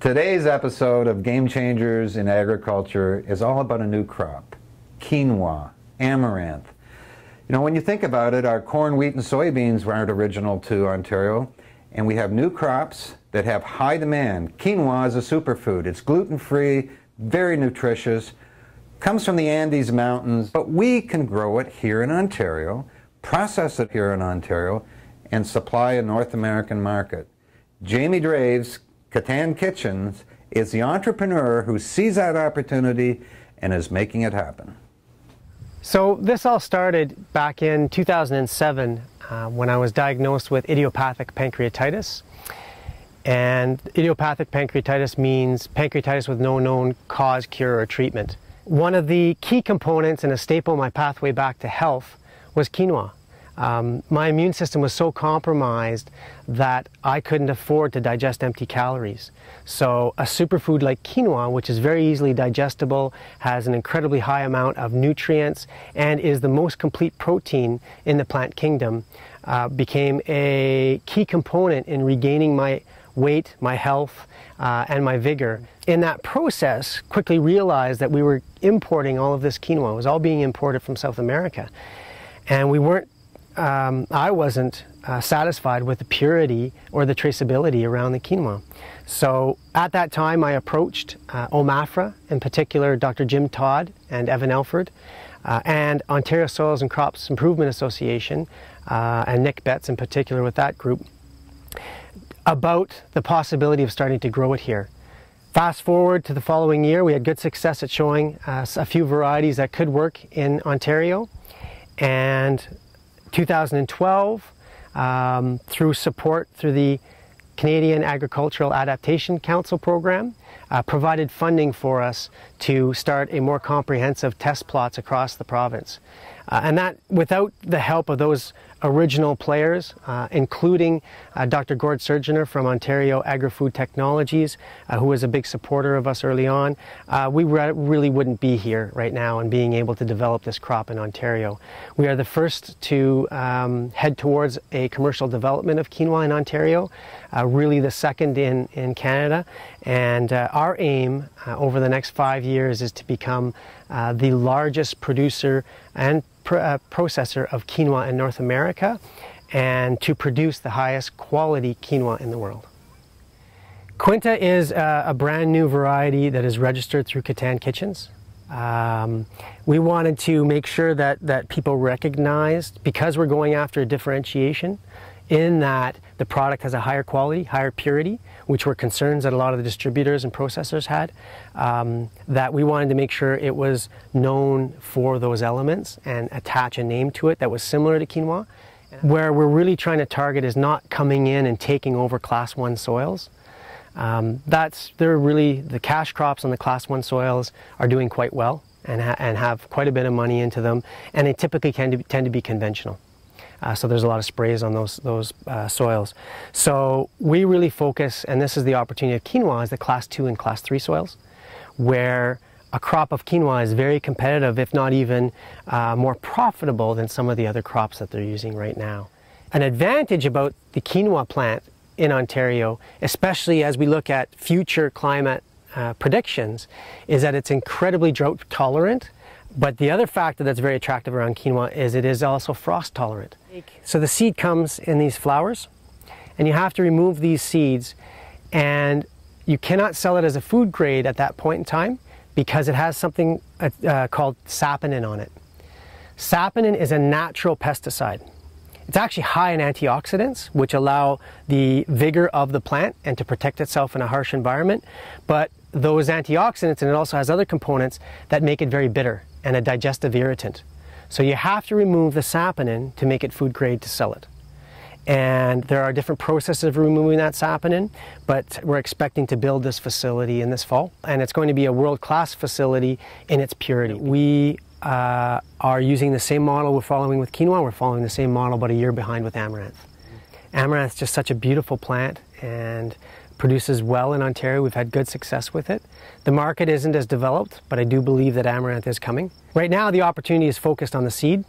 Today's episode of Game Changers in Agriculture is all about a new crop, quinoa, amaranth. You know, when you think about it, our corn, wheat, and soybeans aren't original to Ontario, and we have new crops that have high demand. Quinoa is a superfood. It's gluten-free, very nutritious, comes from the Andes Mountains, but we can grow it here in Ontario, process it here in Ontario, and supply a North American market. Jamie Draves, Katan Kitchens, is the entrepreneur who sees that opportunity and is making it happen. So this all started back in 2007 when I was diagnosed with idiopathic pancreatitis. And idiopathic pancreatitis means pancreatitis with no known cause, cure, or treatment. One of the key components and a staple in my pathway back to health was quinoa. My immune system was so compromised that I couldn't afford to digest empty calories. So a superfood like quinoa, which is very easily digestible, has an incredibly high amount of nutrients, and is the most complete protein in the plant kingdom, became a key component in regaining my weight, my health, and my vigor. In that process, quickly realized that we were importing all of this quinoa. It was all being imported from South America. And we weren't I wasn't satisfied with the purity or the traceability around the quinoa. So at that time I approached OAFT, in particular Dr. Jim Todd and Evan Elford, and Ontario Soils and Crops Improvement Association, and Nick Betts in particular with that group, about the possibility of starting to grow it here. Fast forward to the following year, we had good success at showing a few varieties that could work in Ontario. And 2012, through support through the Canadian Agricultural Adaptation Council program, provided funding for us to start a more comprehensive test plots across the province. And that, without the help of those original players, including Dr. Gord Surgener from Ontario Agri-Food Technologies, who was a big supporter of us early on, we really wouldn't be here right now and being able to develop this crop in Ontario. We are the first to head towards a commercial development of quinoa in Ontario, really the second in Canada, and our aim over the next 5 years is to become the largest producer and processor of quinoa in North America, and to produce the highest quality quinoa in the world. Quinta is a brand new variety that is registered through Katan Kitchens. We wanted to make sure that people recognized, because we're going after a differentiation, in that the product has a higher quality, higher purity, which were concerns that a lot of the distributors and processors had, that we wanted to make sure it was known for those elements and attach a name to it that was similar to quinoa. Where we're really trying to target is not coming in and taking over Class 1 soils. They're really, the cash crops on the Class 1 soils are doing quite well and have quite a bit of money into them, and they typically tend to be conventional. So there's a lot of sprays on those soils. So we really focus, and this is the opportunity of quinoa, is the Class 2 and Class 3 soils, where a crop of quinoa is very competitive, if not even more profitable than some of the other crops that they're using right now. An advantage about the quinoa plant in Ontario, especially as we look at future climate predictions, is that it's incredibly drought tolerant. But the other factor that's very attractive around quinoa is it is also frost tolerant. So the seed comes in these flowers, and you have to remove these seeds, and you cannot sell it as a food grade at that point in time because it has something called saponin on it. Saponin is a natural pesticide. It's actually high in antioxidants, which allow the vigor of the plant and to protect itself in a harsh environment. But those antioxidants, and it also has other components that make it very bitter and a digestive irritant. So you have to remove the saponin to make it food grade to sell it. And there are different processes of removing that saponin, but we're expecting to build this facility in this fall. And it's going to be a world-class facility in its purity. We are using the same model we're following with quinoa. We're following the same model, but a year behind with amaranth. Amaranth is just such a beautiful plant and produces well in Ontario. We've had good success with it. The market isn't as developed, but I do believe that amaranth is coming. Right now the opportunity is focused on the seed,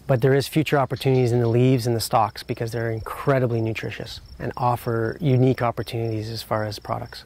but there is future opportunities in the leaves and the stalks because they're incredibly nutritious and offer unique opportunities as far as products.